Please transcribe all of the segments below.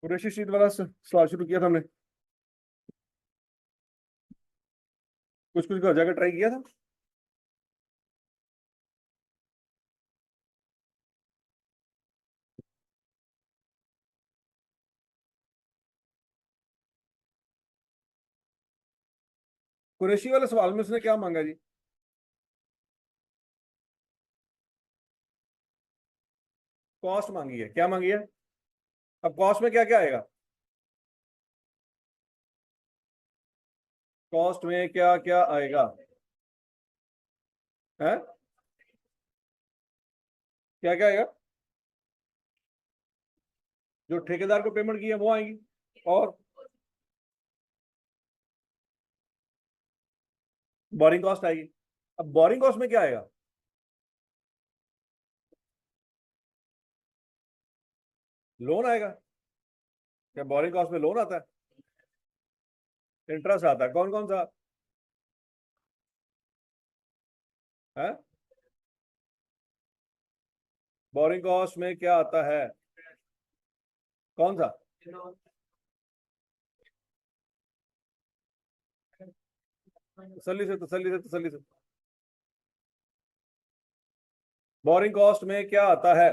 Qureshi street वाला सवाल शुरू किया था हमने। कुछ कुछ घर जाकर ट्राई किया था। कुरैशी वाले सवाल में उसने क्या मांगा जी? कॉस्ट मांगी है, क्या मांगी है? अब कॉस्ट में क्या क्या आएगा? कॉस्ट में क्या क्या आएगा? है? क्या क्या आएगा? जो ठेकेदार को पेमेंट की है वो आएगी। और बोरिंग कॉस्ट आएगी। अब बोरिंग कॉस्ट में क्या आएगा? लोन आएगा। क्या बोरिंग कॉस्ट में लोन आता है? इंटरेस्ट आता है, कौन कौन सा? है? बोरिंग कॉस्ट में क्या आता है? कौन सा? तसल्ली से तसल्ली से तसल्ली से। बोरिंग कॉस्ट में क्या आता है?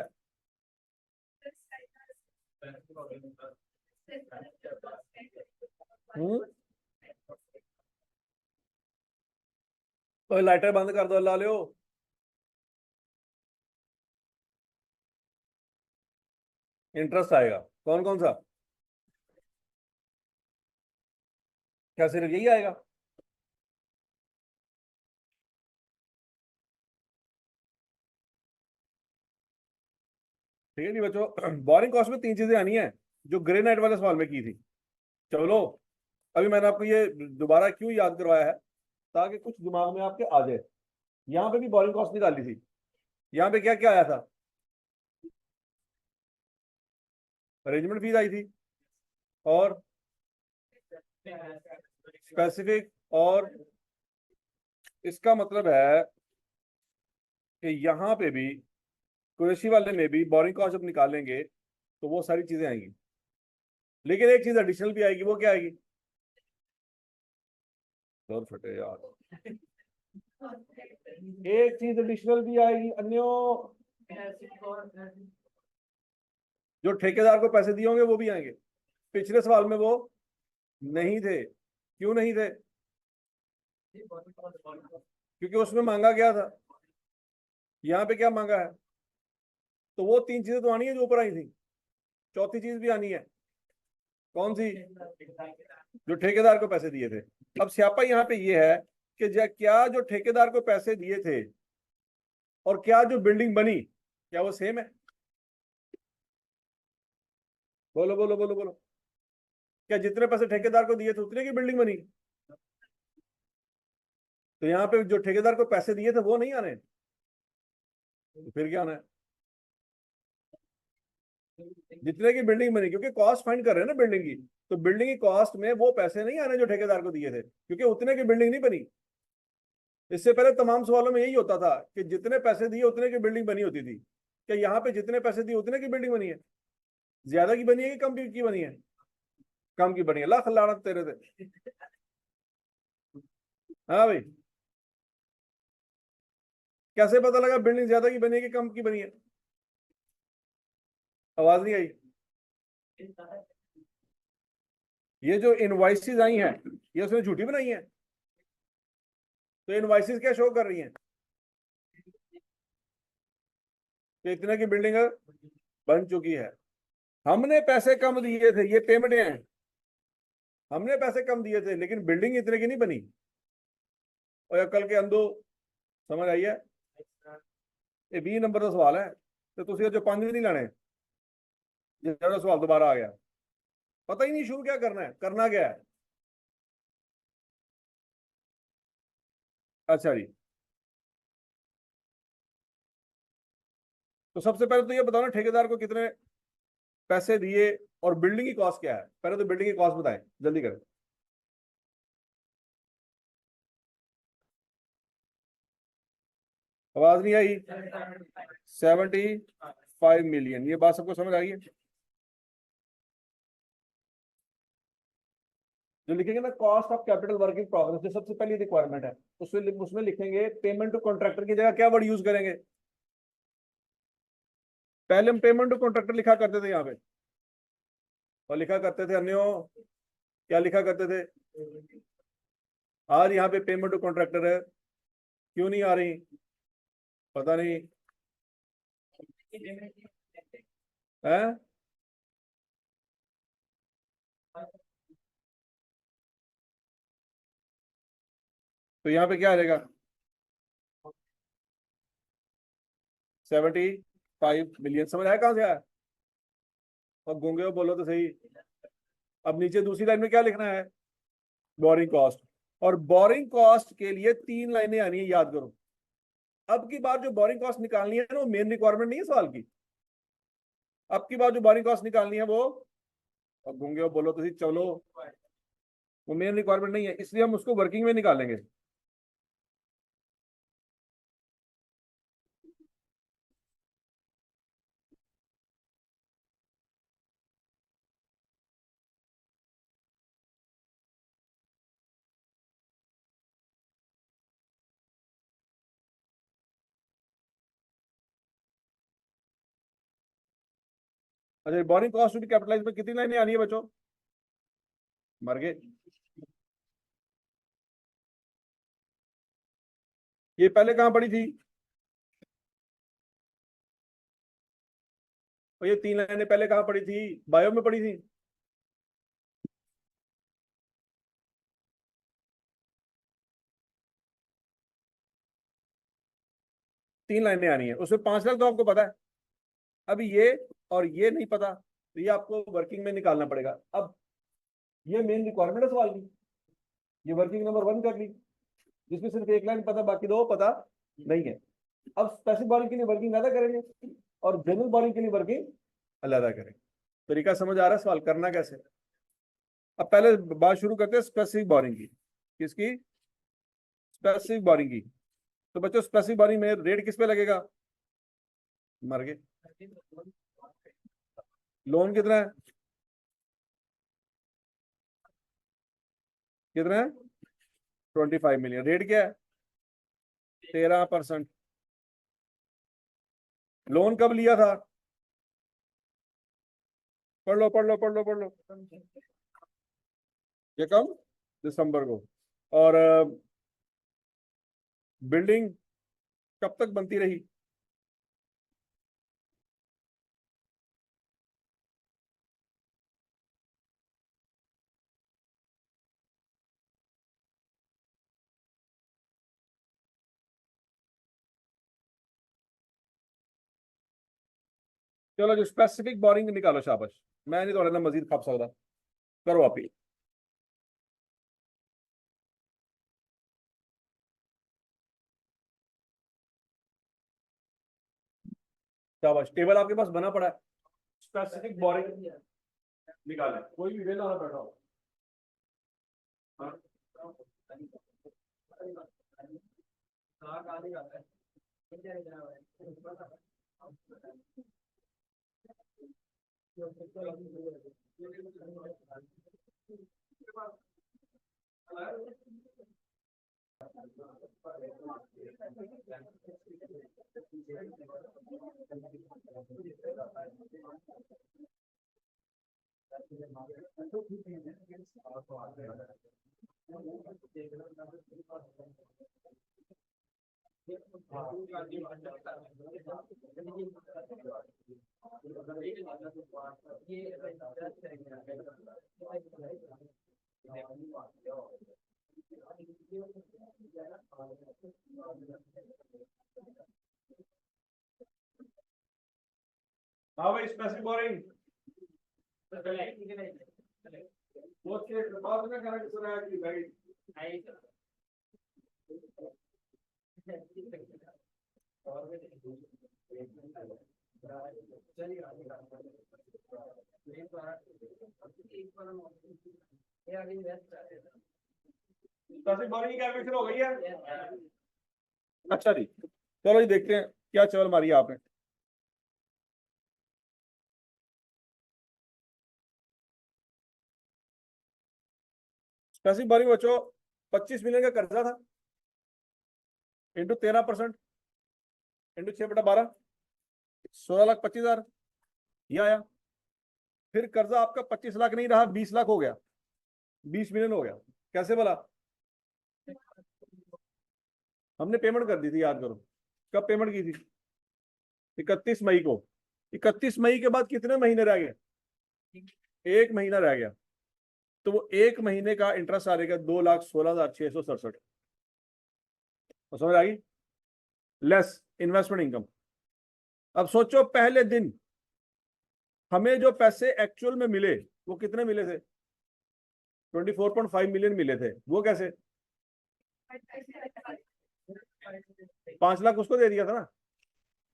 हम्म। तो लाइटर बंद कर दो, ला लियो। इंटरेस्ट आएगा, कौन कौन सा? क्या सिर्फ यही आएगा? ठीक है जी बच्चों, बोरिंग कॉस्ट में तीन चीजें आनी है जो ग्रे नाइट वाले सवाल में की थी। चलो, अभी मैंने आपको ये दोबारा क्यों याद करवाया है, ताकि कुछ दिमाग में आपके आ जाए। यहाँ पे भी बोरिंग कॉस्ट निकाली थी। यहाँ पे क्या क्या आया था? अरेंजमेंट फीस आई थी, और स्पेसिफिक, और इसका मतलब है कि यहाँ पे भी कुरैशी वाले में भी बोरिंग कॉस्ट जब निकालेंगे तो वो सारी चीजें आएंगी। लेकिन एक चीज एडिशनल भी आएगी, वो क्या आएगी? जोर फटे यार। एक चीज एडिशनल भी आएगी अन्यो। जो ठेकेदार को पैसे दिए होंगे वो भी आएंगे। पिछले सवाल में वो नहीं थे। क्यों नहीं थे? क्योंकि उसमें मांगा गया था। यहाँ पे क्या मांगा है? तो वो तीन चीजें तो आनी है जो ऊपर आई थी। चौथी चीज भी आनी है। कौन सी? जो ठेकेदार को पैसे दिए थे। अब स्यापा यहाँ पे ये है कि क्या जो ठेकेदार को पैसे दिए थे और क्या जो बिल्डिंग बनी, क्या वो सेम है? बोलो बोलो बोलो बोलो। क्या जितने पैसे ठेकेदार को दिए थे उतने की बिल्डिंग बनी? तो यहाँ पे जो ठेकेदार को पैसे दिए थे वो नहीं आने, तो फिर क्या आना है? जितने की बिल्डिंग बनी, क्योंकि कॉस्ट फाइंड कर रहे हैं ना बिल्डिंग की। तो बिल्डिंग की कॉस्ट में वो पैसे नहीं आने जो ठेकेदार को दिए थे, क्योंकि उतने की बिल्डिंग नहीं बनी। इससे पहले तमाम सवालों में यही होता था कि जितने पैसे दिए उतने की बिल्डिंग बनी होती थी। क्या यहाँ पे जितने पैसे दिए उतने की बिल्डिंग बनी है? ज्यादा की बनी है कि कम की बनी है? कम की बनी है, लाख लानत तेरे थे। हाँ भाई। कैसे पता लगा बिल्डिंग ज्यादा की बनी है कि कम की बनी है? आवाज नहीं आई। ये जो इनवॉइसेस आई हैं, ये उसने झूठी बनाई है। तो इनवॉइसेस क्या शो कर रही हैं? कि इतने की बिल्डिंग बन चुकी है। हमने पैसे कम दिए थे, ये पेमेंट हैं। हमने पैसे कम दिए थे लेकिन बिल्डिंग इतने की नहीं बनी। और ये कल के अंदो, समझ आई है? ये 20 नंबर का सवाल है, तो तुम जो 5 नहीं लाने। ये सवाल दोबारा आ गया। पता ही नहीं शुरू क्या करना है, करना क्या है। अच्छा जी। तो सबसे पहले तो ये बताओ ना, ठेकेदार को कितने पैसे दिए और बिल्डिंग की कॉस्ट क्या है? पहले तो बिल्डिंग की कॉस्ट बताएं, जल्दी करें। आवाज नहीं आई। 75 मिलियन, ये बात सबको समझ आ गई है? जो लिखेंगे ना cost of capital work in progress, जो सबसे पहली रिक्वायरमेंट है, उसमें लिखेंगे पेमेंट टू कॉन्ट्रैक्टर की जगह क्या वर्ड यूज करेंगे? पहले हम पेमेंट टू कॉन्ट्रैक्टर लिखा करते थे यहाँ पे, और लिखा करते थे अन्यो, क्या लिखा करते थे? आज यहाँ पे पेमेंट टू कॉन्ट्रैक्टर है, क्यों नहीं आ रही? पता नहीं है। तो यहाँ पे क्या आ जाएगा? 75 मिलियन। समझ आया कहां से आया? और गूंगे हो बोलो तो सही। अब नीचे दूसरी लाइन में क्या लिखना है? Borrowing cost. और बोरिंग कॉस्ट के लिए 3 लाइनें आनी है, याद करो। अब की बार जो बोरिंग कॉस्ट निकालनी है ना, वो मेन रिक्वायरमेंट नहीं है सवाल की। अब की बार जो बोरिंग कॉस्ट निकालनी है वो, और गूंगे हो बोलो तो सही, चलो, वो मेन रिक्वायरमेंट नहीं है, इसलिए हम उसको वर्किंग में निकालेंगे। अच्छा, borrowing cost to be capitalize में कितनी लाइनें आनी है बच्चों? मर गए। ये पहले कहां पड़ी थी? और ये 3 लाइनें पहले कहां पड़ी थी? बायो में पड़ी थी। 3 लाइनें आनी है, उसमें 5 लाख तो आपको पता है। अभी ये और ये नहीं पता, तो ये आपको वर्किंग में निकालना पड़ेगा। अब ये मेन रिक्वायरमेंट है सवाल की, ये वर्किंग नंबर 1 कर ली, जिसमें सिर्फ एक लाइन पता, बाकी दो पता नहीं है। अब स्पेसिफिक बोरिंग के लिए वर्किंग अलग करेंगे, और जनरल बोरिंग के लिए वर्किंग अलग करेंगे। तरीका समझ आ रहा है? सवाल करना कैसे? अब पहले बात शुरू करते हैं स्पेसिफिक बोरिंग की। किसकी? स्पेसिफिक बोरिंग की। तो बच्चों स्पेसिफिक बोरिंग में रेट किस पे लगेगा? मर गए। लोन कितना है? कितना है? 25 मिलियन। रेट क्या है? 13%। लोन कब लिया था? पढ़ लो पढ़ लो पढ़ लो पढ़ लो। ये कब? दिसंबर को। और बिल्डिंग कब तक बनती रही? चलो, जो स्पेसिफिक बोरिंग निकालो, शाबाश। मैं नहीं थोड़ा ना मजीद खप सकता। करो आप ही। शाबाश, टेबल आपके पास बना पड़ा है। स्पेसिफिक बोरिंग निकाले, कोई भी वेला ना बैठा हो। हाँ? हाँ भाई, स्पेसिफिक बोरिंग वो बाद में कहना किस रहा है कि भाई स्पेसिफिक बोरिंग की कैलकुलेशन हो गई है। अच्छा जी, चलो जी देखते हैं क्या चवल मारी है आपने। पैसिव बोरिंग बच्चों 25 मिलियन का कर्जा था, इंटू 13% इंटू 6/12, 16,25,000 ये आया। फिर कर्जा आपका 25 लाख नहीं रहा, 20 लाख हो गया, 20 मिलियन हो गया। कैसे बोला? हमने पेमेंट कर दी थी, याद करो। कब पेमेंट की थी? 31 मई को। 31 मई के बाद कितने महीने रह गए? 1 महीना रह गया। तो वो 1 महीने का इंटरेस्ट आ जाएगा 2,16,667। और समझ आ गई? Less investment income. अब सोचो पहले दिन हमें जो पैसे एक्चुअल में मिले वो कितने मिले थे? 24.5 मिलियन मिले थे। वो कैसे? 5 लाख उसको दे दिया था ना,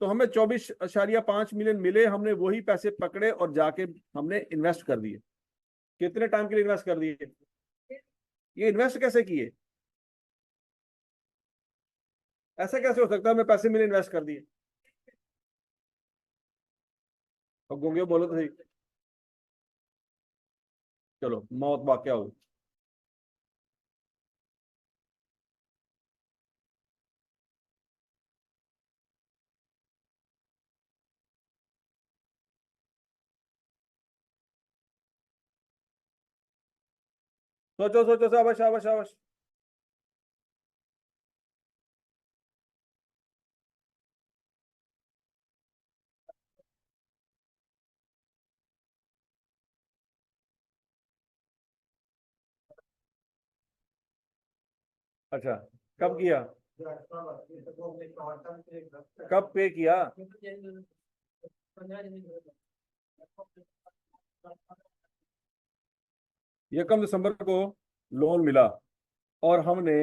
तो हमें 24.5 मिलियन मिले। हमने वही पैसे पकड़े और जाके हमने इन्वेस्ट कर दिए। कितने टाइम के लिए इन्वेस्ट कर दिए? ये इन्वेस्ट कैसे किए? ऐसा कैसे हो सकता है हमें पैसे मिले इन्वेस्ट कर दिए? और गूंगे बोलो तो सही। चलो मौत वाक्य हो। सोचो सोचो, शाबाश शाबाश शाबाश। अच्छा, कब किया? कब पे किया? यकम दिसंबर को लोन मिला और हमने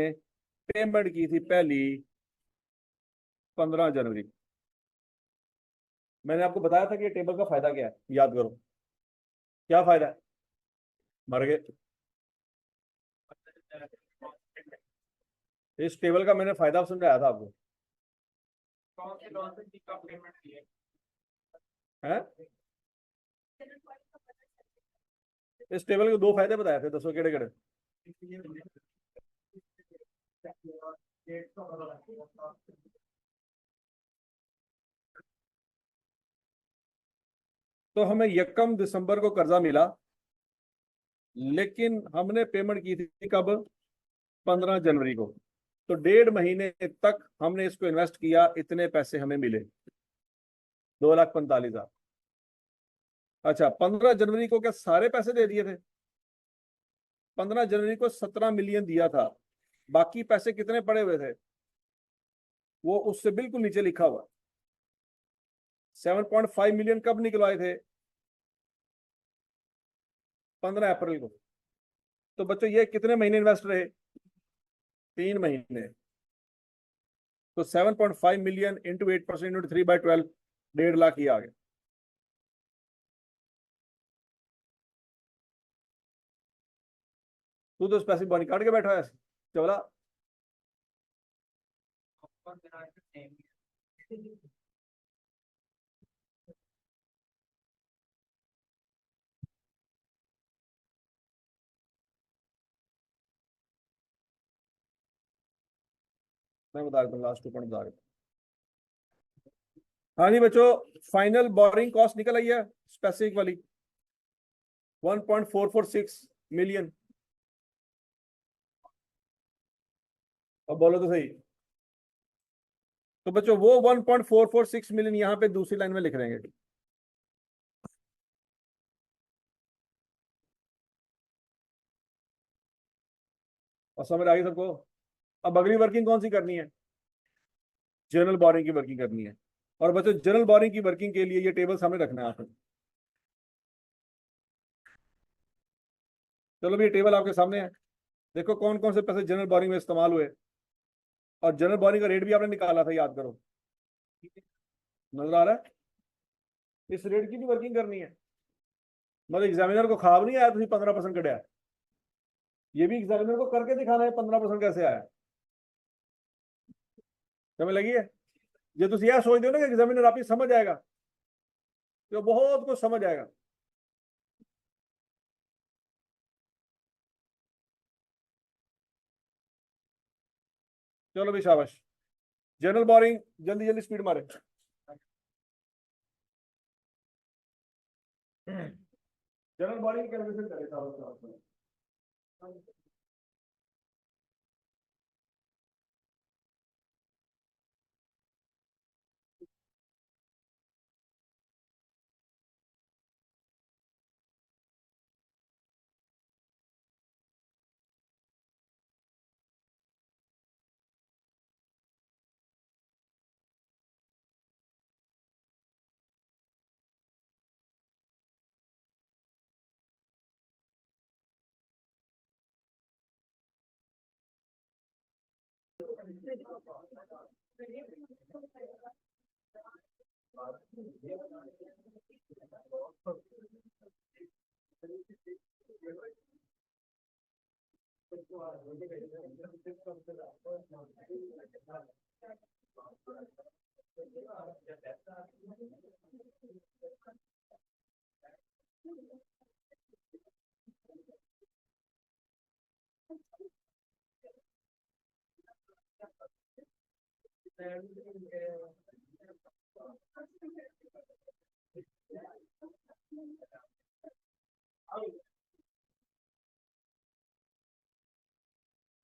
पेमेंट की थी पहली 15 जनवरी। मैंने आपको बताया था कि ये टेबल का फायदा क्या है, याद करो। क्या फायदा है? मर गए। इस टेबल का मैंने फायदा समझाया था आपको। है? इस टेबल के दो फायदे बताए थे, दसो केड़े केड़े? तो हमें यकम दिसंबर को कर्जा मिला, लेकिन हमने पेमेंट की थी कब? 15 जनवरी को। तो 1.5 महीने तक हमने इसको इन्वेस्ट किया, इतने पैसे हमें मिले, 2,45,000। अच्छा, 15 जनवरी को क्या सारे पैसे दे दिए थे? 15 जनवरी को 17 मिलियन दिया था। बाकी पैसे कितने पड़े हुए थे? वो उससे बिल्कुल नीचे लिखा हुआ। 7.5 मिलियन कब निकलवाए थे? 15 अप्रैल को। तो बच्चों ये कितने महीने इन्वेस्ट रहे? 3 महीने। तो 7.5 मिलियन इंटू 8% इंटू 3/12, 1.5 लाख ही आ गया। तू तो उस पैसे बॉडी काट के बैठा है चवला। मैं बता देता हूँ, लास्ट 2 पॉइंट बता देता हूँ। हाँ जी बच्चों, फाइनल बोरिंग कॉस्ट निकल आई है स्पेसिफिक वाली, 1.446 मिलियन। अब बोलो तो सही। तो बच्चों वो 1.446 मिलियन यहाँ पे दूसरी लाइन में लिख रहे हैं। और समझ आ गई सबको? अब अगली वर्किंग कौन सी करनी है? जनरल बोरिंग की वर्किंग करनी है। और बच्चों जनरल बोरिंग की वर्किंग के लिए ये टेबल सामने रखना है आपने। चलो भी ये टेबल आपके सामने है। देखो कौन कौन से पैसे जनरल बोरिंग में इस्तेमाल हुए, और जनरल बोरिंग का रेट भी आपने निकाला था, याद करो। नजर आ रहा है? इस रेट की भी वर्किंग करनी है। मतलब एग्जामिनर को खाब नहीं आया, 15% कटा। ये भी एग्जामिनर को करके दिखाना है 15% कैसे आया। समझ लगी है? जो तुम यह सोचते हो ना कि एग्जामिनर आप ही समझ आएगा, तो बहुत कुछ समझ आएगा। चलो भी शाबाश। जनरल बोरिंग जल्दी जल्दी स्पीड मारे। जनरल बोरिंग कैलकुलेशन करें साहब।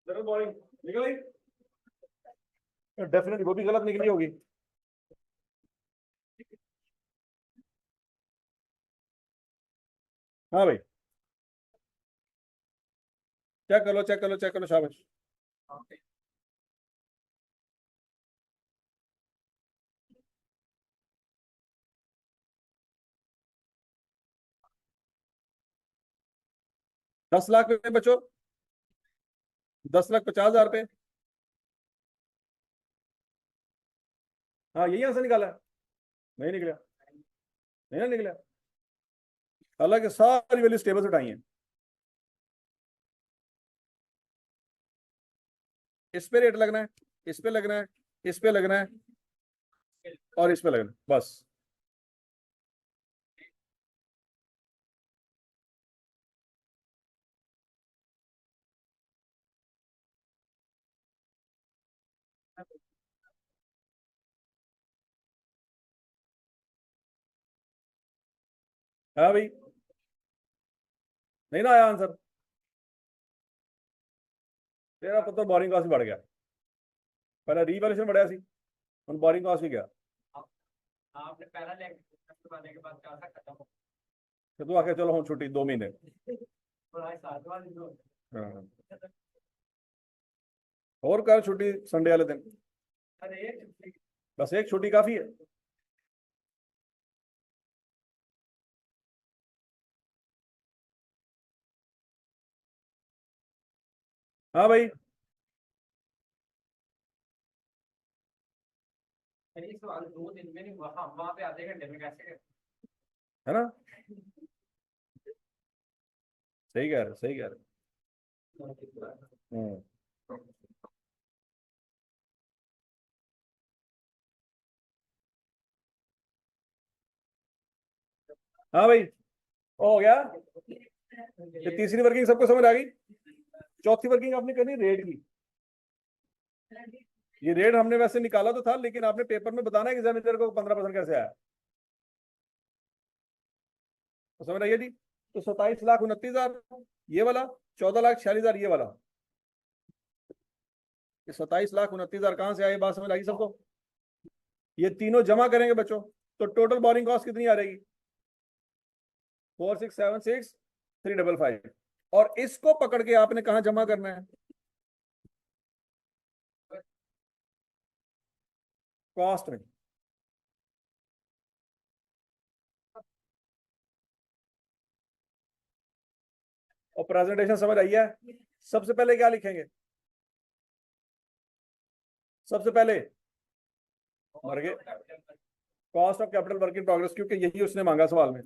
'जनरल बोरिंग निकल आई। डेफिनेटली वो भी गलत निकली होगी। हाँ भाई, चेक कर लो चेक कर लो चेक कर लो शाबाश। 10 लाख पे बचो। 10,50,000 रुपये। हाँ यही आंसर निकाला है। नहीं निकला। नहीं ना निकला। हालांकि सारी वैल्यू टेबल से उठाई है। इस पे रेट लगना है, इस पे लगना है, इस पे लगना है और इस पे लगना है बस। हाँ भाई, नहीं ना आया आंसर। तेरा पता बोरिंग कॉस्ट भी बढ़ गया। पहले रीवैल्यूएशन बढ़िया सी, हम बोरिंग कॉस्ट भी गया। आपने पहला लेने के बाद क्या खत्म हो तो तू आके चलो हम छुट्टी 2 महीने। हाँ। और कर छुट्टी संडे वाले दिन। बस एक छुट्टी काफी है। हाँ भाई, सवाल 2 दिन में नहीं, वहां पे आधे घंटे में कैसे है ना। सही कह रहे सही कह रहे। हम्म। हाँ भाई, हो गया। ये तीसरी वर्किंग सबको समझ आ गई। चौथी वर्किंग आपने करनी रेट की। ये रेट हमने वैसे निकाला तो था, लेकिन आपने पेपर में बताना है कि एग्जामिनर को 15% कैसे आया। तो समझ आइए जी। तो 27,29,000 ये वाला, 14,46,000 ये वाला। ये 27,29,000 कहां से आए, बात समझ आई सबको। ये तीनों जमा करेंगे बच्चों, तो टोटल बोरिंग कॉस्ट कितनी आ रहेगी? 4676,355। और इसको पकड़ के आपने कहा जमा करना है? कॉस्ट में। और प्रेजेंटेशन समझ आई है। सबसे पहले क्या लिखेंगे? सबसे पहले मर गए, cost of capital work in progress, क्योंकि यही उसने मांगा सवाल में।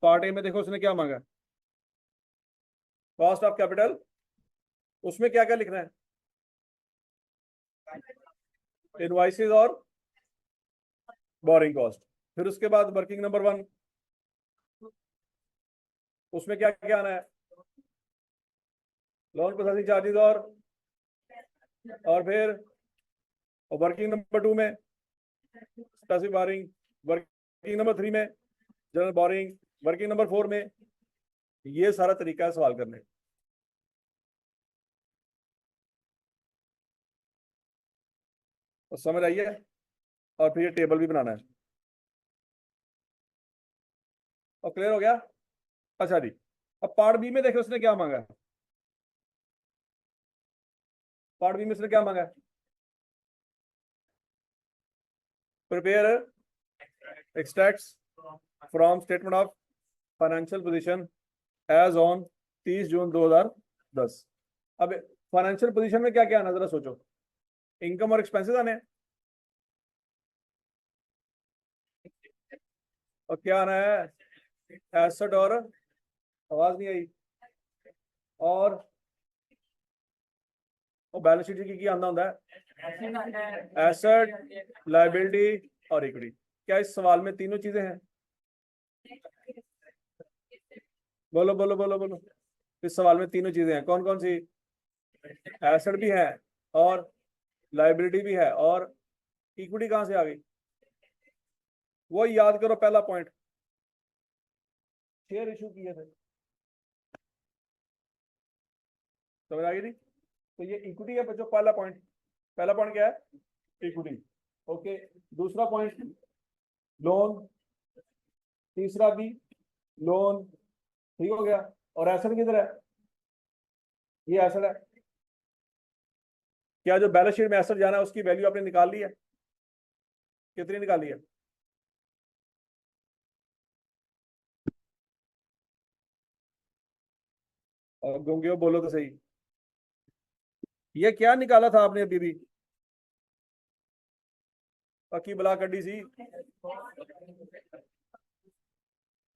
पार्ट ए में देखो उसने क्या मांगा, कॉस्ट ऑफ कैपिटल। उसमें क्या क्या लिखना है? इनवाइसेस और बोरिंग कॉस्ट। फिर उसके बाद वर्किंग नंबर 1, उसमें क्या क्या आना है? लोन प्रोसेसिंग चार्जेस और फिर और वर्किंग नंबर 2 में स्पेसिफिक बोरिंग, वर्किंग नंबर 3 में जनरल बोरिंग, वर्किंग नंबर 4 में। ये सारा तरीका है सवाल करने। तो समझ आई है। और फिर ये टेबल भी बनाना है। और क्लियर हो गया। अच्छा जी, अब पार्ट बी में देखो उसने क्या मांगा है। पार्ट बी में उसने क्या मांगा है? Prepare extracts from statement of financial position as on 30 June 2010। अब फाइनेंशियल पोजीशन में क्या क्या आना, जरा सोचो। इनकम और एक्सपेंसेस आने हैं, और क्या आना है? एसेट और, आवाज नहीं आई, और बैलेंस शीट की आंदा होता है एसेट, लायबिलिटी और इक्विटी। क्या इस सवाल में तीनों चीजें हैं? बोलो बोलो बोलो बोलो। इस सवाल में तीनों चीजें हैं, कौन कौन सी? एसेट भी है, और लायबिलिटी भी है, और इक्विटी कहां से आ गई? वो याद करो, पहला पॉइंट, शेयर इशू किए थे। समझ आ गई थी? तो ये इक्विटी है बच्चों, पहला पॉइंट। पहला पॉइंट क्या है? इक्विटी। ओके, दूसरा पॉइंट लोन, तीसरा भी लोन। ठीक हो गया। और एसेट किधर है? ये एसेट है। क्या जो बैलेंस शीट में एसेट जाना है उसकी वैल्यू आपने निकाल ली है? कितनी निकाली है? और गूंगे हो, बोलो तो सही। ये क्या निकाला था आपने अभी भी? पक्की बला कड्डी सी।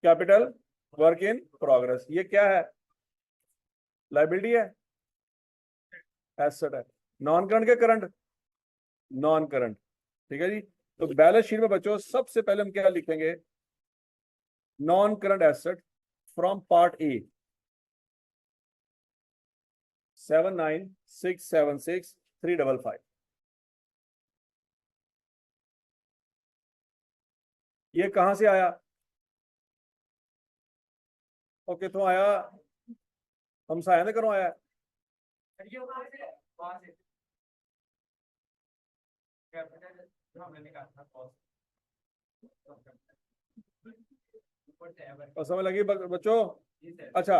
Capital work in progress. ये क्या है? लाइबिलिटी है, एसेट है। नॉन करंट के करंट? Non current. ठीक है जी। तो बैलेंस शीट में बच्चों सबसे पहले हम क्या लिखेंगे? Non current asset from part A 79676355। ये कहां से आया और कितों आया? हमसे आया ना, करो आया? और समझ लगी बच्चों? अच्छा,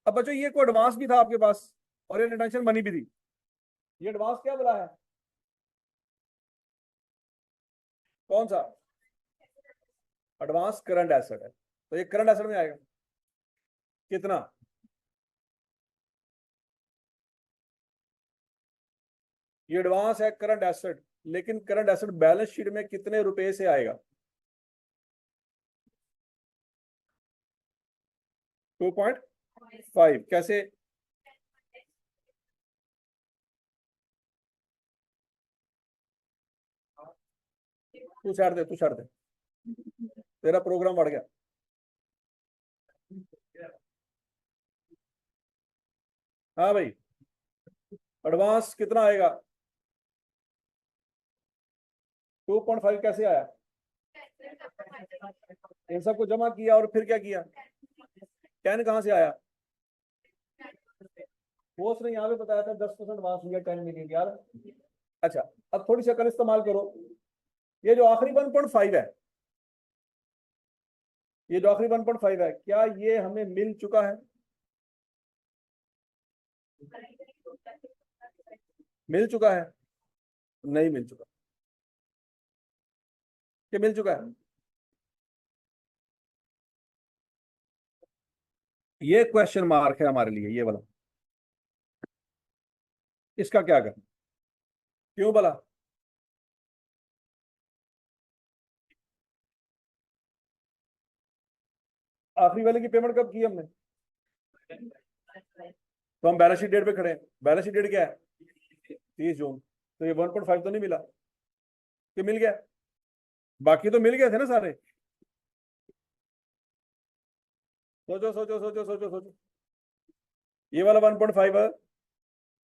अब बच्चों ये कोई एडवांस भी था आपके पास, और ये रिटेंशन मनी भी थी। ये एडवांस क्या बोला है? कौन सा? एडवांस करंट एसेट है, तो ये करंट एसेट में आएगा। कितना? ये एडवांस है करंट एसेट, लेकिन करंट एसेट बैलेंस शीट में कितने रुपए से आएगा? 2.5। कैसे? तू छाड़ दे, तू छाड़ दे, तेरा प्रोग्राम बढ़ गया। हाँ भाई, एडवांस कितना आएगा? 2.5 कैसे आया? इन सबको जमा किया और फिर क्या किया? 10 कहां से आया? वो उसने यहाँ पे बताया था 10% एडवांस लिया 10 मिलियन यार। अच्छा, अब थोड़ी सी अकल इस्तेमाल करो। ये जो आखिरी 1.5 है, ये जो आखिरी 1.5 है, क्या ये हमें मिल चुका है? मिल चुका है? नहीं मिल चुका। ये मिल चुका है? ये क्वेश्चन मार्क है हमारे लिए, ये वाला। इसका क्या करना? क्यों भला? आखिरी वाले की पेमेंट कब की हमने? तो हम बैलेंस शीट डेट पे खड़े हैं। बैलेंस शीट डेट क्या है? 30 जून। तो ये 1.5 तो नहीं मिला कि मिल गया? बाकी तो मिल गए थे ना सारे। सोचो सोचो सोचो सोचो सोचो। ये वाला 1.5 है।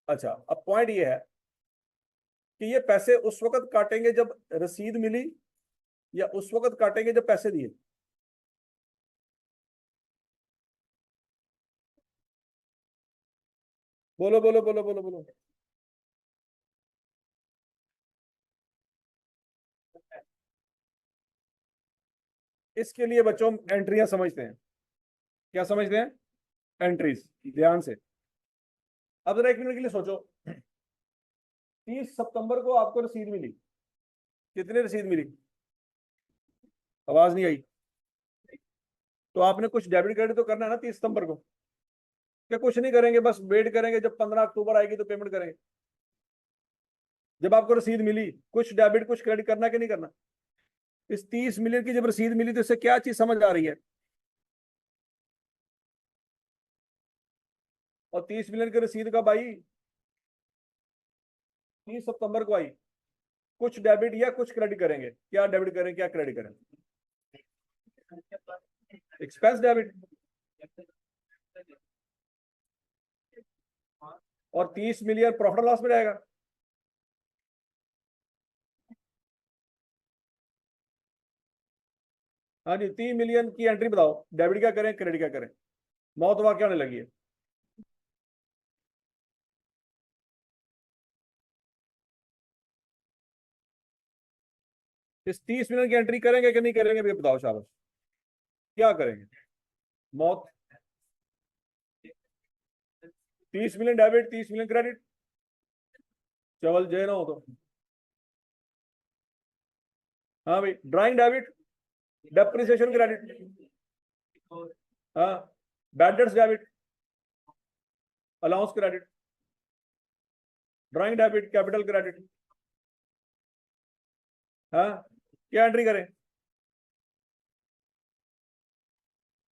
अच्छा, अब पॉइंट ये है कि ये पैसे उस वक्त काटेंगे जब रसीद मिली या उस वक्त काटेंगे जब पैसे दिए? बोलो बोलो बोलो बोलो बोलो। इसके लिए बच्चों एंट्रियां समझते हैं। क्या समझते हैं? एंट्रीज। ध्यान से। अब जरा 1 मिनट के लिए सोचो। 30 सितंबर को आपको रसीद मिली। कितनी रसीद मिली? आवाज नहीं आई। तो आपने कुछ डेबिट क्रेडिट तो करना है ना 30 सितंबर को? क्या कुछ नहीं करेंगे, बस वेट करेंगे जब 15 अक्टूबर आएगी तो पेमेंट करेंगे? जब आपको रसीद मिली कुछ डेबिट कुछ क्रेडिट करना कि नहीं करना? इस 30 मिलियन की जब रसीद मिली तो इससे क्या चीज समझ आ रही है? और 30 मिलियन की रसीद कब आई? 30 सितंबर को आई। कुछ डेबिट या कुछ क्रेडिट करेंगे? क्या डेबिट करें क्या क्रेडिट करें? Expense debit. और 30 मिलियन प्रॉफिट लॉस में जाएगा। हाँ जी, 30 मिलियन की एंट्री बताओ, डेबिट क्या करें क्रेडिट क्या करें? मौत वाकई होने लगी है। इस 30 मिलियन की एंट्री करेंगे कि नहीं करेंगे भैया बताओ शाबाश। क्या करेंगे? मौत। 30 मिलियन डेबिट 30 मिलियन क्रेडिट। चवल जय ना हो तो। हाँ भाई, ड्राइंग डेबिट, डेप्रिसिएशन क्रेडिट। हाँ, bad debts debit, allowance credit, drawing debit, capital credit. हाँ, क्या एंट्री करें?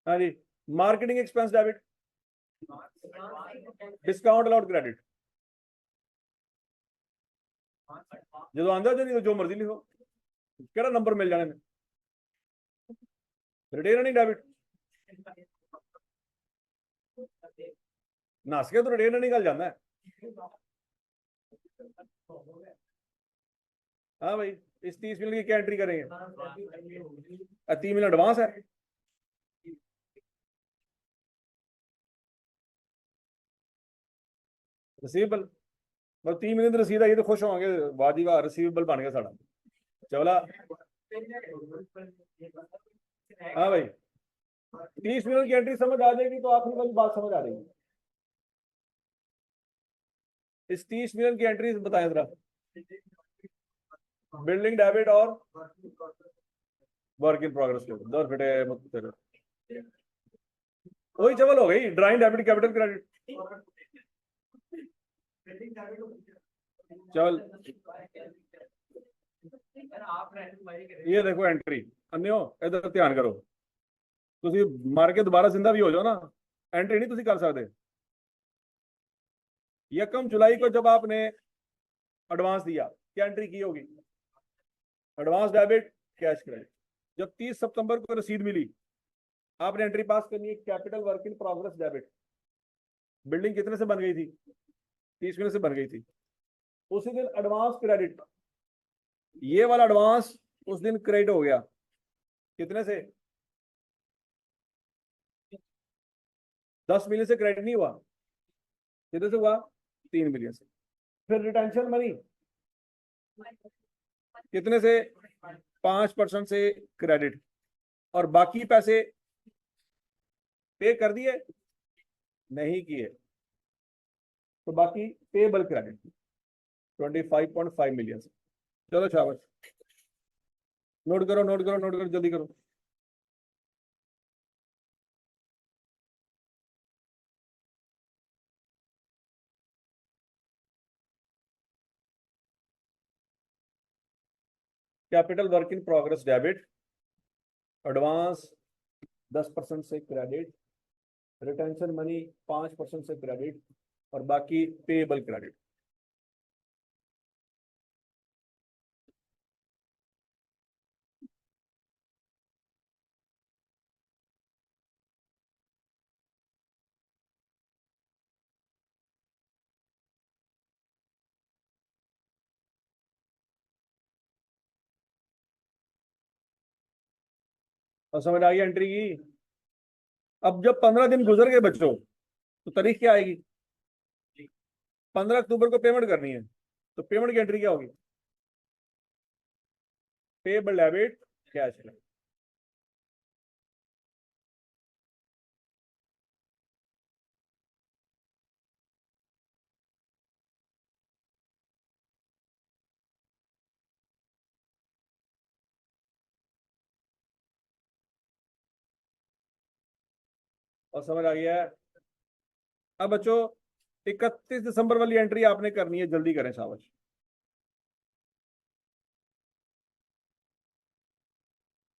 हाँ जी, marketing expense debit, discount allowed credit. जो आंदा जो नहीं तो जो मर्जी लिखो, केड़ा नंबर मिल जाने में। Retained earning debit. नस के तो रिटेन अर्निंग निकल जाता है। हाँ भाई, इस 30 मिलियन की क्या एंट्री करेंगे? 30 मिलियन एडवांस है। रिसीवेबल। बस 30 मिलियन रसीद आई तो खुश होंगे, वाह जी वाह रिसीवेबल बन गया साड़ा। चवला। हाँ भाई, 30 मिलियन की एंट्री समझ आ जाएगी तो आखिरी वाली बात समझ आ जाएगी। इस 30 मिलियन की एंट्री बताएं जरा। बिल्डिंग डेबिट और वर्क इन प्रोग्रेस के दर फिटे मुझे। वही चवल हो गई, ड्राइंग डेबिट कैपिटल क्रेडिट। चल, ये देखो एंट्री। अन्यो इधर ध्यान करो। ਤੁਸੀਂ मार के दोबारा जिंदा भी हो जाओ ना, एंट्री नहीं तुम कर सकते। 1 जुलाई को जब आपने एडवांस दिया क्या एंट्री की होगी? Advance debit, cash credit. जब 30 सितंबर को रसीद मिली आपने एंट्री पास करनी है, capital work in progress debit. Building कितने से बन गई थी? 30 मिलियन से बन गई थी। उसी दिन एडवांस क्रेडिट, ये वाला एडवांस उस दिन क्रेडिट हो गया। कितने से? 10 मिलियन से क्रेडिट नहीं हुआ। कितने से हुआ? 3 मिलियन से। फिर रिटेंशन मनी कितने से? 5% से क्रेडिट। और बाकी पैसे पे कर दिए? नहीं किए। तो बाकी पेबल क्रेडिट 25.5 मिलियन से। चलो शाबाश। नोट करो नोट करो नोट करो जल्दी करो। Capital work in progress debit, advance 10% से क्रेडिट, रिटेंशन मनी 5% से क्रेडिट, और बाकी पेबल क्रेडिट। और समझ आ गई एंट्री की। अब जब 15 दिन गुजर गए बच्चों, तो तारीख क्या आएगी? 15 अक्टूबर को पेमेंट करनी है, तो पेमेंट की एंट्री क्या होगी? Payable debit cash. और समझ आ गया है? अब बच्चों 31 दिसंबर वाली एंट्री आपने करनी है, जल्दी करें शाबाश।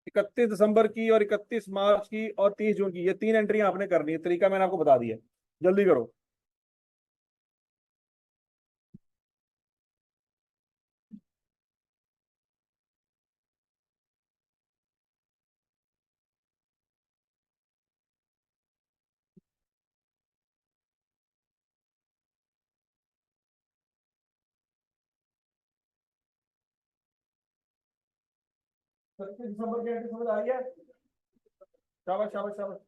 31 दिसंबर की और 31 मार्च की और 30 जून की, ये 3 एंट्री आपने करनी है। तरीका मैंने आपको बता दिया, जल्दी करो। तो 31 दिसंबर की एंट्री समझ आ रही है? शाबाश शाबाश शाबाश।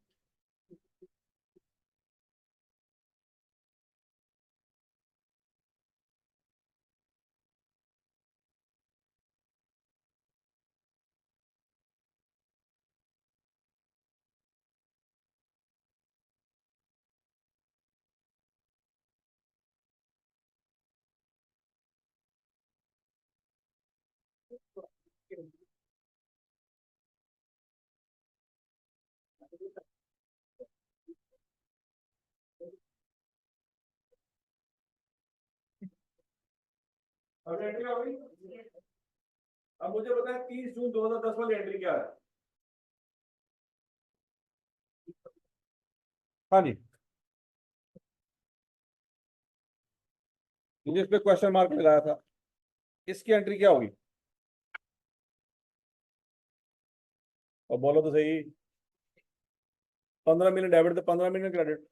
अब एंट्री आ गई। अब मुझे बताएं 30 जून 2010 वाली एंट्री क्या है? हाँ जी, मुझे इस पे क्वेश्चन मार्क लगाया था, इसकी एंट्री क्या होगी? और बोलो तो सही। 15 मिलियन डेबिट, तो 15 मिलियन क्रेडिट।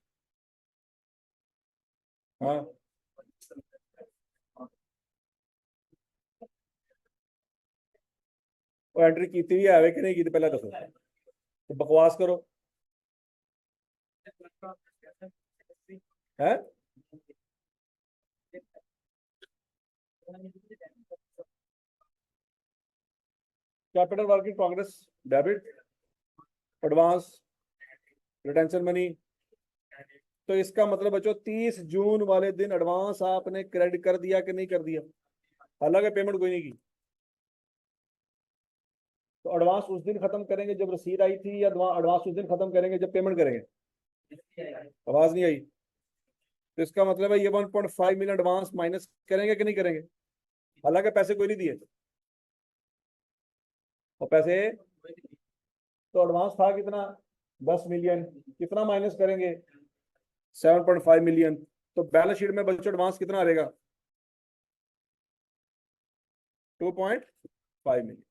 हाँ, वो एंट्री की थी है कि नहीं की थी, पहले दसो। तो बकवास करो है। Capital work in progress debit, advance, retention money. तो इसका मतलब बच्चों 30 जून वाले दिन एडवांस आपने क्रेडिट कर दिया कि नहीं कर दिया? हालांकि पेमेंट कोई नहीं की। तो एडवांस उस दिन खत्म करेंगे जब रसीद आई थी, या एडवांस उस दिन खत्म करेंगे जब पेमेंट करेंगे? आवाज नहीं आई। तो इसका मतलब है ये 1.5 मिलियन एडवांस माइनस करेंगे कि नहीं करेंगे? हालांकि पैसे कोई नहीं दिए, और पैसे, तो एडवांस था कितना? 10 मिलियन। कितना माइनस करेंगे? 7.5 मिलियन। तो बैलेंस शीट में बच्चों एडवांस कितना रहेगा? 2.5 मिलियन।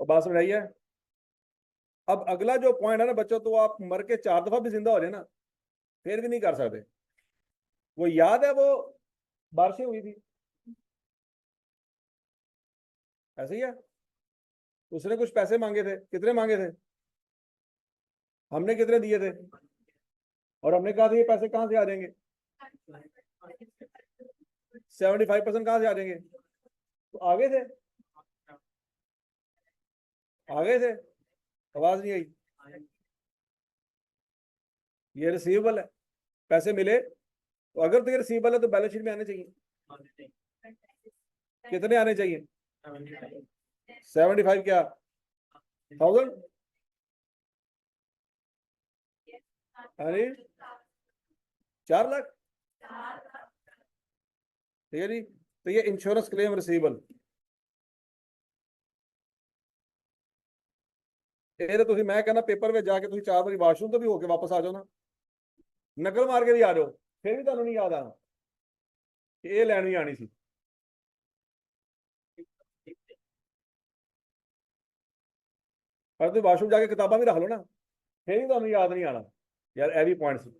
और बात समझ आई है? अब अगला जो पॉइंट है ना बच्चों, तो आप मर के 4 दफा भी जिंदा हो जाए ना, फिर भी नहीं कर सकते। वो याद है, वो बारिशें हुई थी, ऐसे ही है। उसने कुछ पैसे मांगे थे, कितने मांगे थे? हमने कितने दिए थे? और हमने कहा था ये पैसे कहाँ से आ जाएंगे? 75% कहाँ से आ जाएंगे? तो आगे थे, आगे थे। आवाज नहीं आई। ये रिसीवेबल है, पैसे मिले, तो अगर तो ये रिसीवेबल है तो बैलेंस शीट में आने चाहिए। कितने आने चाहिए? 75 क्या, 1000? अरे 4 लाख। ठीक है जी। तो ये इंश्योरेंस क्लेम रिसीवेबल। ਇਹ ਤੁਸੀਂ, ਮੈਂ ਕਹਿੰਦਾ ਪੇਪਰ ਵਿੱਚ ਜਾ ਕੇ ਤੁਸੀਂ 4 ਵਾਰੀ ਵਾਸ਼ਰੂਮ ਤੋਂ ਵੀ ਹੋ ਕੇ ਵਾਪਸ ਆ ਜਾਓ ਨਾ, ਨਕਲ ਮਾਰ ਕੇ ਵੀ ਆ ਜਾਓ, ਫਿਰ ਵੀ ਤੁਹਾਨੂੰ ਨਹੀਂ ਯਾਦ ਆਣਾ ਕਿ ਇਹ ਲੈਣ ਵੀ ਆਣੀ ਸੀ। ਪਰ ਤੁਸੀਂ ਵਾਸ਼ਰੂਮ ਜਾ ਕੇ ਕਿਤਾਬਾਂ ਵੀ ਰੱਖ ਲਓ ਨਾ, ਫਿਰ ਵੀ ਤੁਹਾਨੂੰ ਯਾਦ ਨਹੀਂ ਆਣਾ ਯਾਰ ਇਹ ਵੀ ਪੁਆਇੰਟ ਸੀ।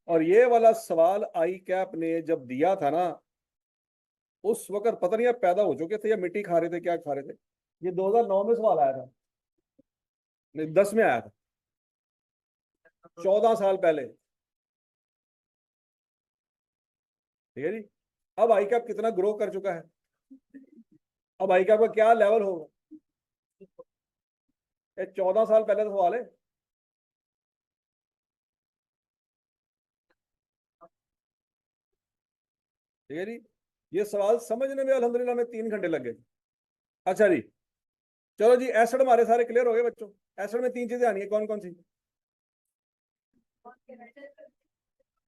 और ये वाला सवाल आई कैप ने जब दिया था ना, उस वक्त पता नहीं आप पैदा हो चुके थे या मिट्टी खा रहे थे, क्या खा रहे थे। ये 2009 में सवाल आया था, नहीं 10 में आया था, 14 साल पहले। ठीक है जी। अब आई कैप कितना ग्रो कर चुका है, अब आई कैप का क्या लेवल होगा, ये 14 साल पहले तो सवाल है। ठीक है जी। ये सवाल समझने में अल्हम्दुलिल्लाह में 3 घंटे लग गए। अच्छा जी, चलो जी, एसिड हमारे सारे क्लियर हो गए बच्चों। एसिड में 3 चीजें आनी है, कौन कौन सी।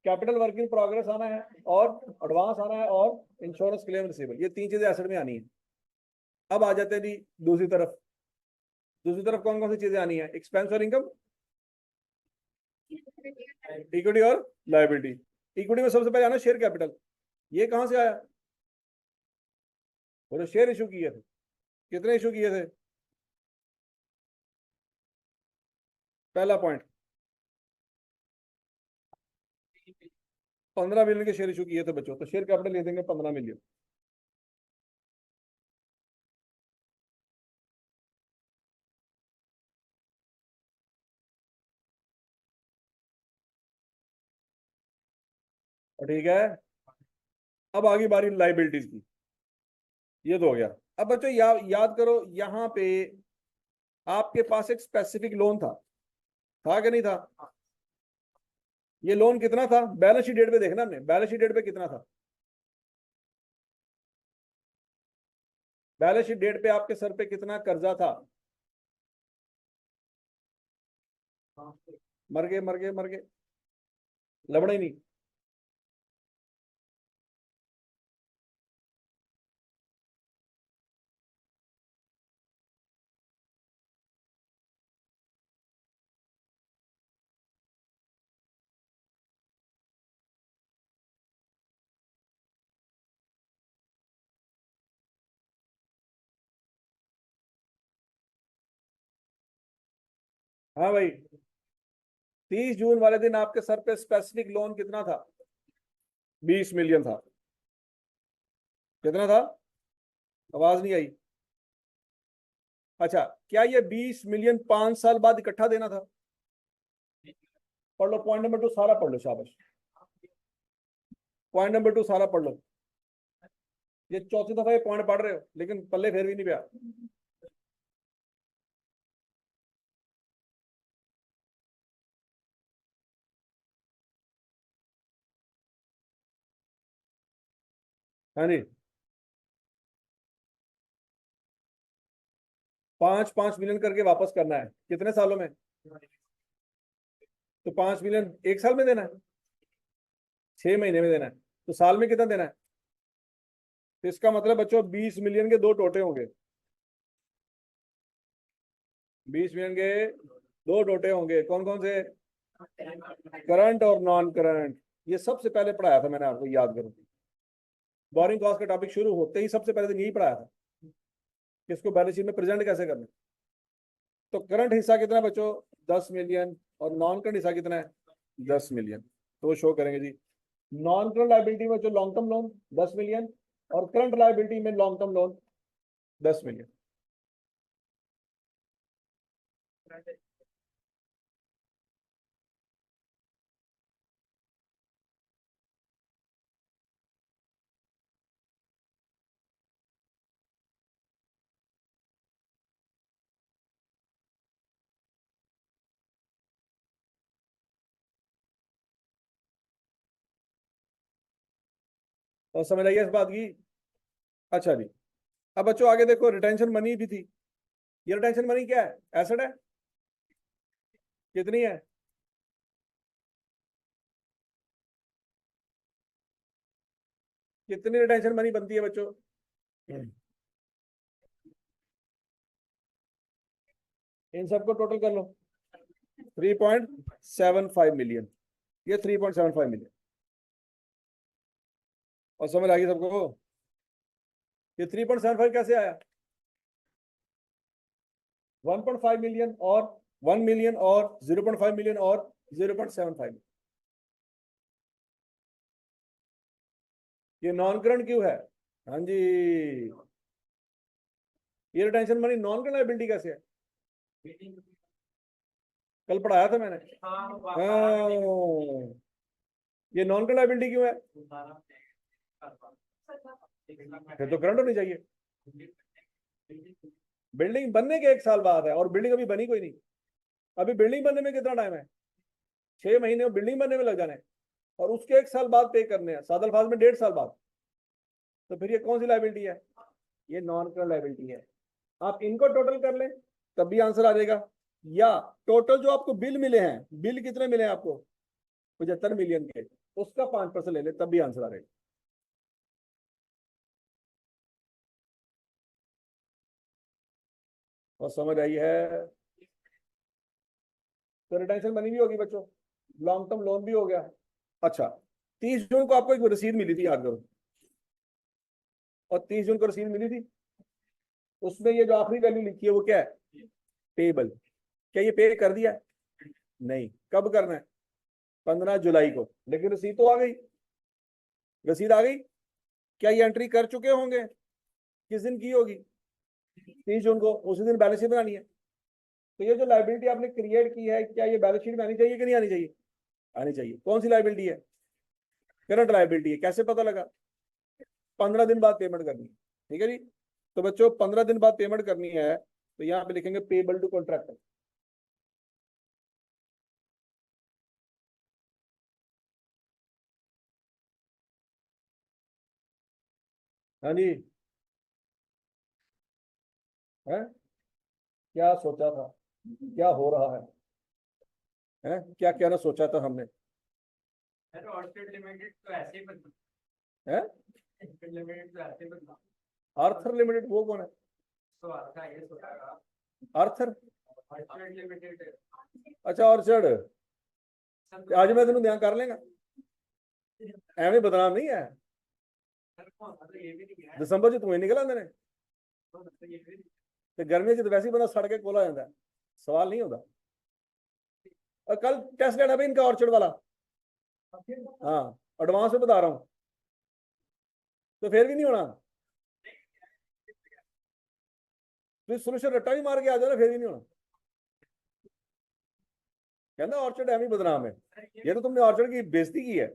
कैपिटल वर्क इन प्रोग्रेस आना है, और एडवांस आना है, और इंश्योरेंस क्लेम रिसीवेबल, ये 3 चीजें एसिड में आनी है। अब आ जाते हैं जी दूसरी तरफ। दूसरी तरफ कौन कौन सी चीजें आनी है, एक्सपेंस और इनकम, इक्विटी और लायबिलिटी। इक्विटी में सबसे पहले आना शेयर कैपिटल। ये कहां से आया, वो शेयर इशू किए थे। कितने इशू किए थे, पहला पॉइंट 15 मिलियन के शेयर इशू किए थे बच्चों, तो शेयर कैपिटल ले देंगे 15 मिलियन। और ठीक है, अब आगे बारी लाइबिलिटीज की। ये तो हो गया। अब बच्चों याद करो, यहाँ पे आपके पास एक स्पेसिफिक लोन था कि नहीं था। ये लोन कितना था, बैलेंस शीट डेट पे देखना हमने, बैलेंस शीट डेट पे कितना था। बैलेंस शीट डेट पे आपके सर पे कितना कर्जा था। मर गए मर गए मर गए, लबड़े नहीं। हाँ भाई, 30 जून वाले दिन आपके सर पे स्पेसिफिक लोन कितना था, 20 मिलियन था। कितना था, आवाज नहीं आई। अच्छा, क्या ये 20 मिलियन 5 साल बाद इकट्ठा देना था। पढ़ लो पॉइंट नंबर 2 सारा पढ़ लो, शाबाश। पॉइंट नंबर 2 सारा पढ़ लो। ये चौथी दफा ये पॉइंट पढ़ रहे हो, लेकिन पल्ले फिर भी नहीं गया। हाँ जी, 5-5 मिलियन करके वापस करना है, कितने सालों में। तो 5 मिलियन एक साल में देना है, 6 महीने में देना है, तो साल में कितना देना है। तो इसका मतलब बच्चों 20 मिलियन के दो टोटे होंगे, 20 मिलियन के दो टोटे होंगे, कौन कौन से, करंट और नॉन करंट। ये सबसे पहले पढ़ाया था मैंने आपको, याद करो। बोरिंग कॉस्ट का टॉपिक शुरू होते ही सबसे पहले दिन यही पढ़ाया था कि इसको बैलेंस शीट में प्रेजेंट कैसे करना। तो करंट हिस्सा कितना है बच्चों, 10 मिलियन, और नॉन करंट हिस्सा कितना है, 10 मिलियन। तो वो शो करेंगे जी। नॉन करंट लाइबिलिटी में जो लॉन्ग टर्म लोन 10 मिलियन, और करंट लाइबिलिटी में लॉन्ग टर्म लोन 10 मिलियन। और समझ आइए इस बात की। अच्छा जी, अब बच्चों आगे देखो, रिटेंशन मनी भी थी। ये रिटेंशन मनी क्या है, एसेट है। कितनी है, कितनी रिटेंशन मनी बनती है बच्चों। इन सबको टोटल कर लो, 3.75 मिलियन। ये 3.75 मिलियन। और समझ आ गई सबको, ये 3.75 कैसे आया। 1.5 मिलियन और 1 मिलियन और 0.5 मिलियन और 0.75। ये नॉन करंट क्यों है? हाँ जी, ये retention money non current liability कैसे है? कल पढ़ाया था मैंने। हाँ, ये नॉन करंट लायबिलिटी क्यों है? फिर तो करंट होनी चाहिए। बिल्डिंग बनने के 1 साल बाद है और बिल्डिंग अभी बनी कोई नहीं। अभी बिल्डिंग बनने में कितना टाइम है? 6 महीने बिल्डिंग बनने में लग जाने और उसके 1 साल बाद पे करने हैं, सादल फाज में 1.5 साल बाद। तो फिर ये कौन सी लायबिलिटी है? ये नॉन करंट लायबिलिटी है। आप इनको टोटल कर लें तब भी आंसर आ जाएगा, या टोटल जो आपको बिल मिले हैं, बिल कितने मिले हैं आपको? 75 मिलियन के, उसका 5% ले ले तब भी आंसर आ जाएगा। और समझ आई है? तो रिटेंशन मनी भी होगी बच्चों, लॉन्ग टर्म लोन भी हो गया। अच्छा, 30 जून को आपको एक रसीद मिली थी, याद करो। और 30 जून को रसीद मिली थी, उसमें ये जो आखिरी वैल्यू लिखी है वो क्या है? पेबल। क्या ये पे कर दिया है? नहीं। कब करना है? 15 जुलाई को। लेकिन रसीद तो आ गई, रसीद आ गई। क्या ये एंट्री कर चुके होंगे? किस दिन की होगी? 30 जून को। उसी दिन बैलेंस शीट बनानी है। तो ये जो लाइबिलिटी आपने क्रिएट की है, क्या ये बैलेंस शीट में आनी चाहिए कि नहीं आनी चाहिए? आनी चाहिए। कौन सी लाइबिलिटी है? करंट लाइबिलिटी है। कैसे पता लगा? 15 दिन बाद पेमेंट करनी है। ठीक है जी। तो बच्चों 15 दिन बाद पेमेंट करनी है, तो यहाँ पे लिखेंगे पेबल टू कॉन्ट्रैक्टर। हाँ जी। है? क्या सोचा था? क्या हो रहा है? क्या कहना सोचा था हमने? सर ऑर्चिड लिमिटेड तो ऐसे ही बदला। है? ऑर्चिड लिमिटेड तो ऐसे ही बदला। आर्थर लिमिटेड वो कौन है? तो आपका ये सोचा आर्थर? Orchid limited. अच्छा, ऑर्चर्ड। सर आज मैं तेन ध्यान कर लेगा, एवं बदनाम नहीं है। सर कौन मतलब ये भी नहीं है। दिसंबर च तू निकल आते ने, तो मतलब ये भी ते गर्मियों च तो वैसे ही बंदा सड़ के कोला हो जाता है, सवाल नहीं होता। और कल टेस्ट लेना भाई इनका ऑर्चर्ड वाला। हाँ, एडवांस में बता रहा हूँ। तो फिर भी नहीं होना, फिर सोल्यूशन रट्टा भी मार के आ जाओ ना, फिर भी नहीं होना। कहना ऑर्चर्ड एवं बदनाम है। ये तो तुमने ऑर्चर्ड की बेइज्जती की है।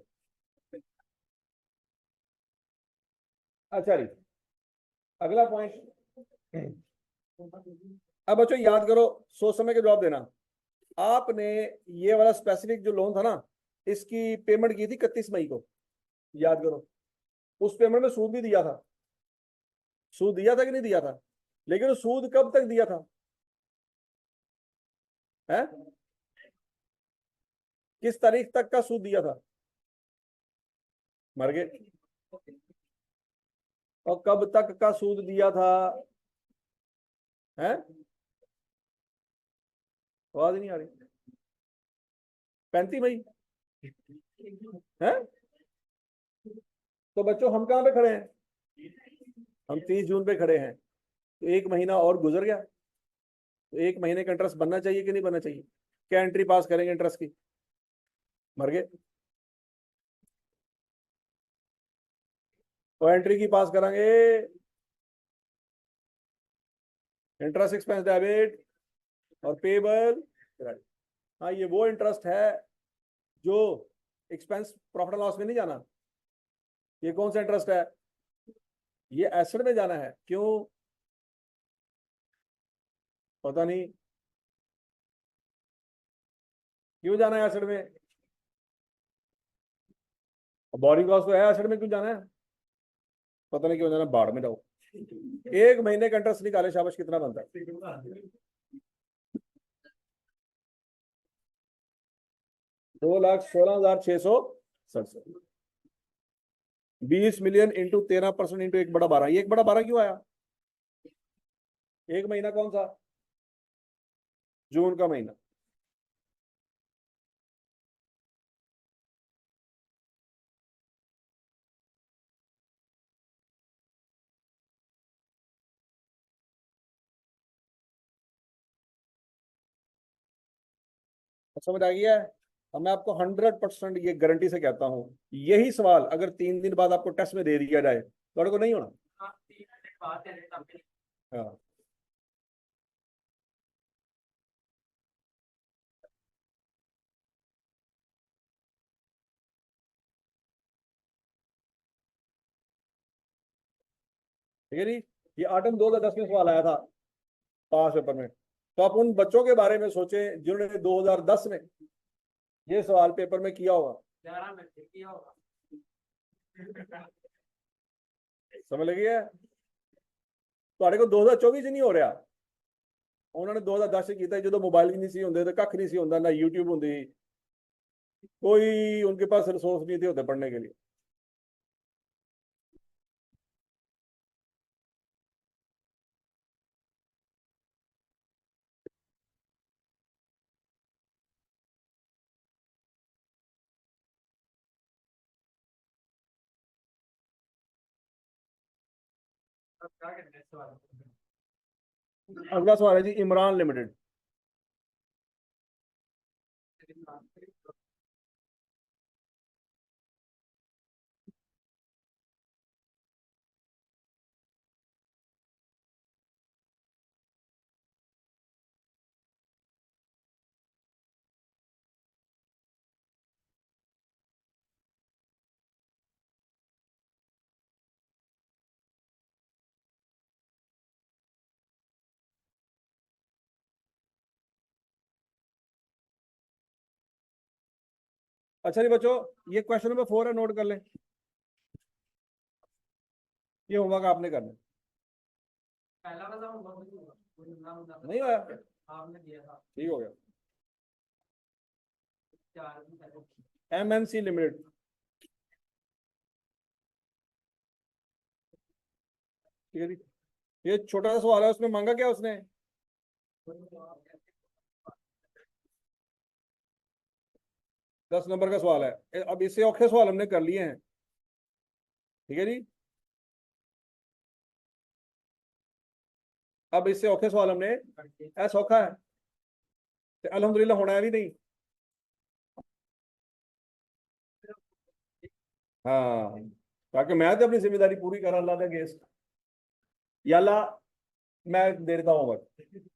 अच्छा जी, अगला पॉइंट। अब बच्चों याद करो, सोच समय के जवाब देना। आपने ये वाला स्पेसिफिक जो लोन था ना, इसकी पेमेंट की थी 31 मई को, याद करो। उस पेमेंट में सूद भी दिया था। सूद दिया था कि नहीं दिया था? लेकिन सूद कब तक दिया था? है? किस तारीख तक का सूद दिया था? मर गए। और कब तक का सूद दिया था? है? आवाज नहीं आ रही। 35 मई। है? तो बच्चों हम कहां पे खड़े हैं? हम 30 जून पे खड़े हैं। तो 1 महीना और गुजर गया। तो 1 महीने का इंटरेस्ट बनना चाहिए कि नहीं बनना चाहिए? क्या एंट्री पास करेंगे इंटरेस्ट की? मर गए। तो एंट्री की पास करेंगे, इंटरेस्ट एक्सपेंस डेबिट और पेबल क्रेडिट। हाँ, ये वो इंटरेस्ट है जो एक्सपेंस प्रॉफिट एंड लॉस में नहीं जाना। ये कौन सा इंटरेस्ट है? ये एसेट में जाना है। क्यों? पता नहीं क्यों जाना है एसेट में। बोरिंग कॉस्ट तो है, एसेट में क्यों जाना है? पता नहीं क्यों जाना, बाढ़ में जाओ। 1 महीने का इंटरेस्ट निकाले, शाबाश, कितना बनता है? 2,16,667। 20 मिलियन इंटू 13% इंटू 1/12। ये 1/12 क्यों आया? 1 महीना कौन सा? जून का महीना। समझ आ गया है? अब मैं आपको 100% ये गारंटी से कहता हूँ, यही सवाल अगर 3 दिन बाद आपको टेस्ट में दे दिया जाए तो को नहीं होना। हाँ 3 मिनट बाद है तब भी। हाँ ठीक है जी। ये आटम 2010 में सवाल आया था पास पेपर में, तो आप उन बच्चों के बारे में सोचें जिन्होंने 2010 में ये सवाल पेपर में किया होगा। 11 मिनट किया होगा। समझ लगी है? ਤੁਹਾਡੇ को 2024 ਚ नहीं हो रहा, उन्होंने 2010 ਚ ਕੀਤਾ ਜਦੋਂ मोबाइल भी नहीं सी ਹੁੰਦੇ ਤੇ ਕੱਖ नहीं सी ਹੁੰਦਾ, ना यूट्यूब ਹੁੰਦੀ, कोई उनके पास रिसोर्स नहीं थे होते पढ़ने के लिए। अब क्या करना है सवाल? अगला सवाल है जी, इमरान लिमिटेड। अच्छा जी बच्चों, ये क्वेश्चन नंबर 4 है, नोट कर लें, ये होमवर्क आपने करना है। पहला वाला होगा नहीं होया? आपने दिया था ठीक हो गया। 4 दिन पहले। एमएनसी लिमिटेड, ठीक है जी। ये छोटा सा सवाल है, उसमें मांगा क्या उसने? 10 नंबर का सवाल है। अब इससे औखे सवाल हमने कर लिए हैं, ठीक है जी। अब इससे औखे सवाल हमने, ऐसा सौखा है तो अल्हम्दुलिल्लाह होना है भी नहीं। हाँ, ताकि मैं तो अपनी जिम्मेदारी पूरी करा, अल्लाह का गेस्ट, या अल्लाह मैं दे देता हूँ होमवर्क।